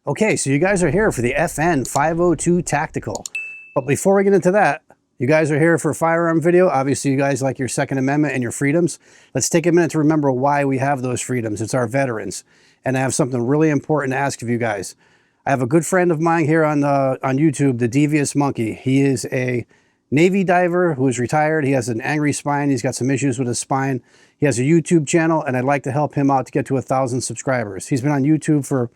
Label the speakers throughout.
Speaker 1: Okay, so you guys are here for the FN502 Tactical. But before we get into that, you guys are here for a firearm video. Obviously, you guys like your Second Amendment and your freedoms. Let's take a minute to remember why we have those freedoms. It's our veterans. And I have something really important to ask of you guys. I have a good friend of mine here on YouTube, the Devious Monkey. He is a Navy diver who is retired. He has an angry spine. He's got some issues with his spine. He has a YouTube channel, and I'd like to help him out to get to 1,000 subscribers. He's been on YouTube for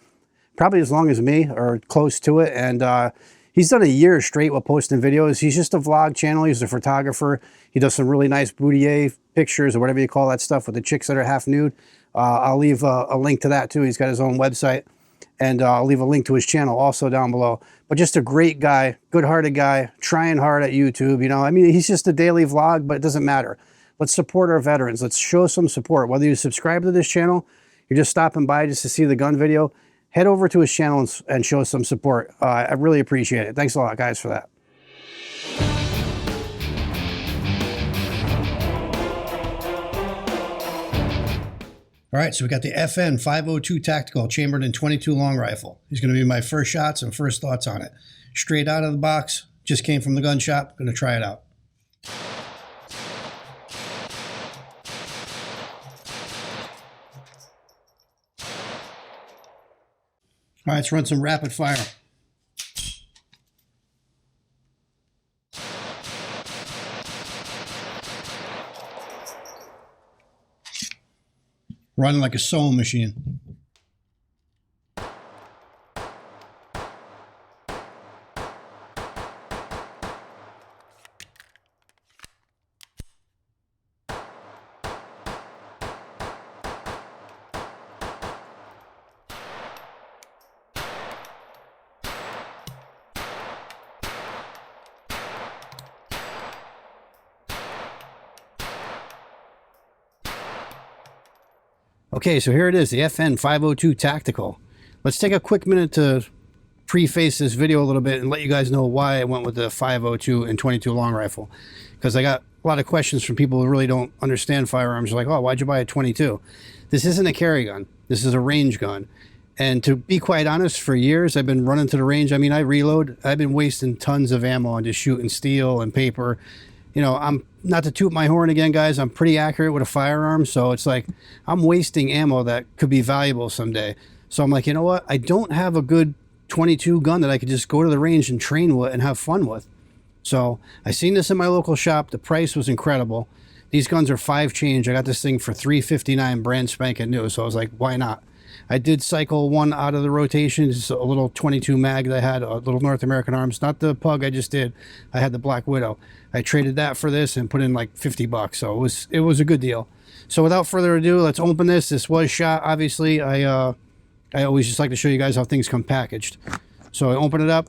Speaker 1: probably as long as me, or close to it, and he's done a year straight with posting videos. He's just a vlog channel. He's a photographer. He does some really nice boudier pictures, or whatever you call that stuff, with the chicks that are half nude. I'll leave a link to that too. He's got his own website, and I'll leave a link to his channel also down below. But just a great guy, good-hearted guy, trying hard at YouTube. You know, I mean, he's just a daily vlog, but it doesn't matter. Let's support our veterans. Let's show some support. Whether you subscribe to this channel, you're just stopping by just to see the gun video, head over to his channel and show some support. I really appreciate it. Thanks a lot, guys, for that. All right, so we got the FN502 Tactical chambered in .22 long rifle. He's going to be my first shots and first thoughts on it. Straight out of the box, just came from the gun shop. Going to try it out. All right, let's run some rapid fire. Running like a sewing machine. Okay, so here it is, the FN502 Tactical. Let's take a quick minute to preface this video a little bit and let you guys know why I went with the 502 and .22 long rifle. Because I got a lot of questions from people who really don't understand firearms. They're like, oh, why'd you buy a .22? This isn't a carry gun. This is a range gun. And to be quite honest, for years I've been running to the range. I mean, I reload. I've been wasting tons of ammo on just shooting steel and paper. You know, I'm not to toot my horn again, guys. I'm pretty accurate with a firearm, so it's like I'm wasting ammo that could be valuable someday. So I'm like, you know what? I don't have a good .22 gun that I could just go to the range and train with and have fun with. So I seen this in my local shop. The price was incredible. These guns are $5 change. I got this thing for $359, brand spanking new. So I was like, why not? I did cycle one out of the rotation. It's a little .22 mag that I had, a little North American Arms, not the Pug I just did. I had the Black Widow. I traded that for this and put in like 50 bucks. So it was a good deal. So without further ado, let's open this. This was shot, obviously. I always just like to show you guys how things come packaged. So I open it up.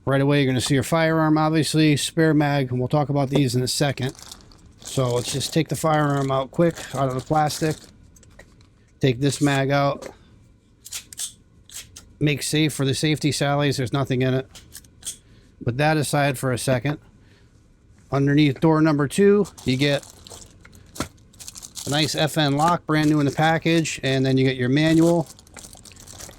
Speaker 1: Right away, you're going to see your firearm, obviously, spare mag, and we'll talk about these in a second. So let's just take the firearm out quick, out of the plastic. Take this mag out. Make safe for the safety sallies. There's nothing in it. Put that aside for a second. Underneath door number 2, you get a nice FN lock, brand new in the package, and then you get your manual,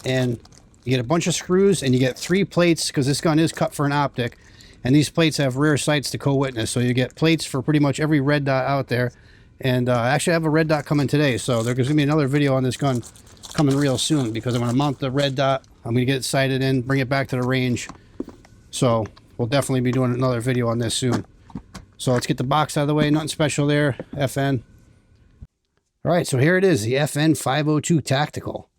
Speaker 1: and you get a bunch of screws, and you get 3 plates, because this gun is cut for an optic, and these plates have rear sights to co-witness, so you get plates for pretty much every red dot out there. And actually I have a red dot coming today, so there's going to be another video on this gun coming real soon, because I'm going to mount the red dot, I'm going to get it sighted in, bring it back to the range. So we'll definitely be doing another video on this soon. So let's get the box out of the way, nothing special there, FN. Alright, so here it is, the FN502 Tactical.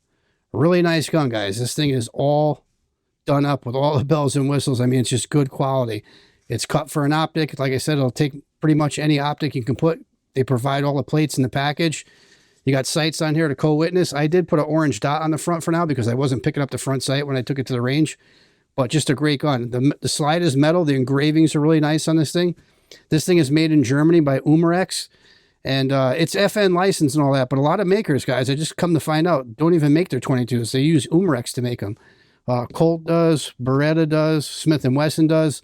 Speaker 1: Really nice gun, guys. This thing is all done up with all the bells and whistles. I mean, it's just good quality. It's cut for an optic. Like I said, it'll take pretty much any optic you can put. They provide all the plates in the package. You got sights on here to co-witness. I did put an orange dot on the front for now because I wasn't picking up the front sight when I took it to the range. But just a great gun. The slide is metal. The engravings are really nice on this thing. This thing is made in Germany by Umarex. And it's FN license and all that. But a lot of makers, guys, I just come to find out, don't even make their .22s. They use Umarex to make them. Colt does. Beretta does. Smith & Wesson does.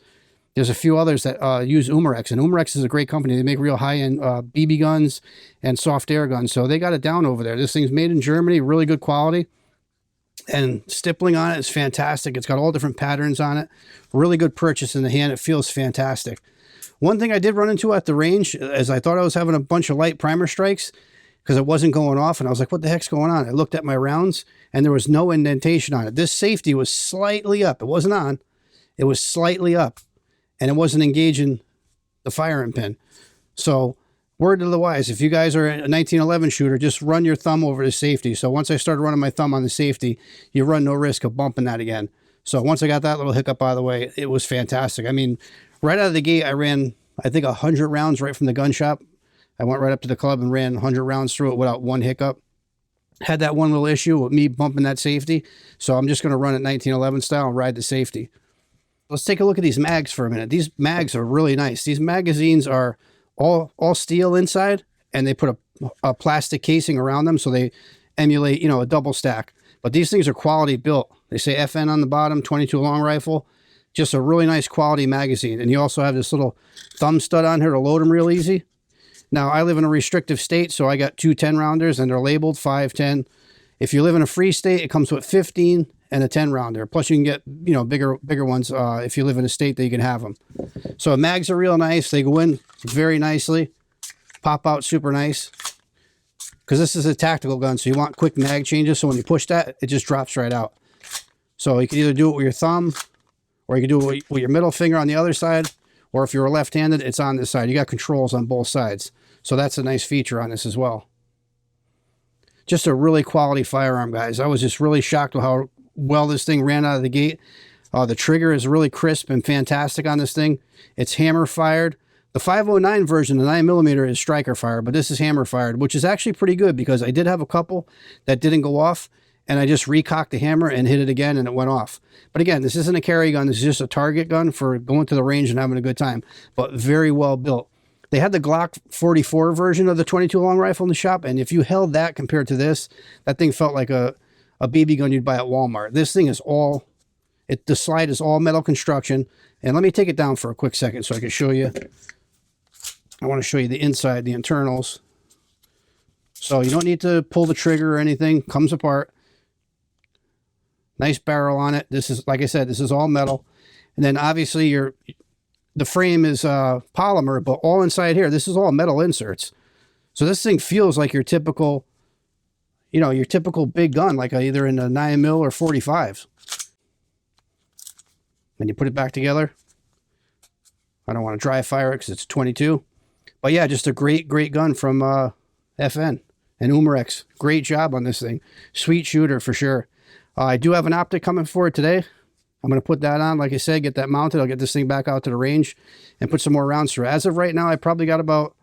Speaker 1: There's a few others that use Umarex, and Umarex is a great company. They make real high-end BB guns and soft air guns, so they got it down over there. This thing's made in Germany, really good quality. And stippling on it is fantastic. It's got all different patterns on it. Really good purchase in the hand. It feels fantastic. One thing I did run into at the range is I thought I was having a bunch of light primer strikes because it wasn't going off. And I was like, what the heck's going on? I looked at my rounds and there was no indentation on it. This safety was slightly up. It wasn't on. It was slightly up and it wasn't engaging the firing pin. So word to the wise, if you guys are a 1911 shooter, just run your thumb over the safety. So once I started running my thumb on the safety, you run no risk of bumping that again. So once I got that little hiccup out of the way, it was fantastic. I mean, right out of the gate, I ran, I think, 100 rounds right from the gun shop. I went right up to the club and ran 100 rounds through it without one hiccup. Had that one little issue with me bumping that safety. So I'm just going to run it 1911 style and ride the safety. Let's take a look at these mags for a minute. These mags are really nice. These magazines are all steel inside, and they put a plastic casing around them so they emulate, you know, a double stack. But these things are quality built. They say FN on the bottom, 22 long rifle. Just a really nice quality magazine. And you also have this little thumb stud on here to load them real easy. Now, I live in a restrictive state, so I got two 10-rounders, and they're labeled 5, 10. If you live in a free state, it comes with 15 and a 10-rounder. Plus, you can get, you know, bigger ones if you live in a state that you can have them. So mags are real nice. They go in very nicely, pop out super nice. Because this is a tactical gun, so you want quick mag changes. So when you push that, it just drops right out. So you can either do it with your thumb, or you can do it with your middle finger on the other side, or if you're left-handed, it's on this side. You got controls on both sides. So that's a nice feature on this as well. Just a really quality firearm, guys. I was just really shocked with how well this thing ran out of the gate. The trigger is really crisp and fantastic on this thing. It's hammer fired. The 509 version, the 9mm, is striker fired, but this is hammer fired, which is actually pretty good because I did have a couple that didn't go off, and I just recocked the hammer and hit it again, and it went off. But again, this isn't a carry gun. This is just a target gun for going to the range and having a good time, but very well built. They had the Glock 44 version of the 22 long rifle in the shop, and if you held that compared to this, that thing felt like a BB gun you'd buy at Walmart. This thing is all, the slide is all metal construction. And let me take it down for a quick second so I can show you. I want to show you the inside, the internals. So you don't need to pull the trigger or anything. Comes apart. Nice barrel on it. This is, like I said, this is all metal. And then obviously the frame is polymer, but all inside here, this is all metal inserts. So this thing feels like your typical, you know, your typical big gun, like either in a 9mm or 45s. Then you put it back together. I don't want to dry fire it because it's 22. But yeah, just a great gun from FN and Umarex. Great job on this thing. Sweet shooter for sure. I do have an optic coming for it today. I'm going to put that on, like I said, get that mounted. I'll get this thing back out to the range and put some more rounds through. As of right now, I probably got about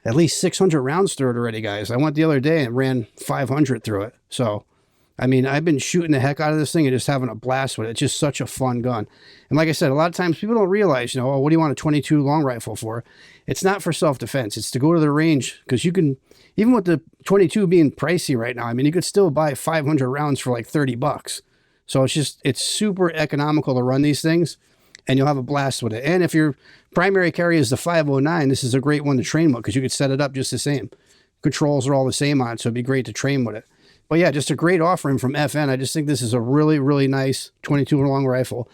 Speaker 1: at least 600 rounds through it already, guys. I went the other day and ran 500 through it. So, I mean, I've been shooting the heck out of this thing and just having a blast with it. It's just such a fun gun. And like I said, a lot of times people don't realize, you know, oh, what do you want a 22 long rifle for? It's not for self-defense. It's to go to the range because you can, even with the 22 being pricey right now, I mean, you could still buy 500 rounds for like 30 bucks. So it's super economical to run these things, and you'll have a blast with it. And if your primary carry is the 509, this is a great one to train with because you could set it up just the same. Controls are all the same on it, so it'd be great to train with it. But yeah, just a great offering from FN. I just think this is a really nice 22 long rifle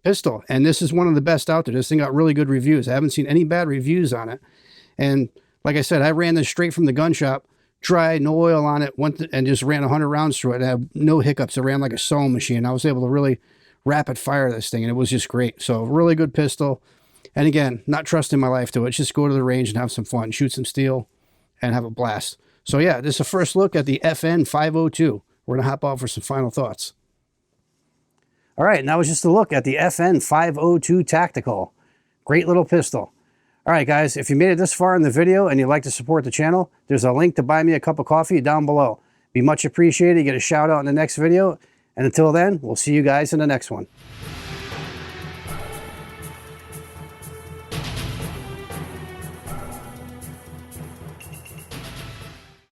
Speaker 1: pistol. And this is one of the best out there. This thing got really good reviews. I haven't seen any bad reviews on it. And like I said, I ran this straight from the gun shop. Dry, no oil on it, and just ran 100 rounds through it and had no hiccups. It ran like a sewing machine. I was able to really rapid fire this thing, and it was just great. So really good pistol. And again, not trusting my life to it. Just go to the range and have some fun, shoot some steel, and have a blast. So yeah, this is a first look at the FN502. We're going to hop out for some final thoughts. All right, and that was just a look at the FN502 Tactical. Great little pistol. All right, guys, if you made it this far in the video and you'd like to support the channel, there's a link to buy me a cup of coffee down below. Be much appreciated. You get a shout out in the next video. And until then, we'll see you guys in the next one.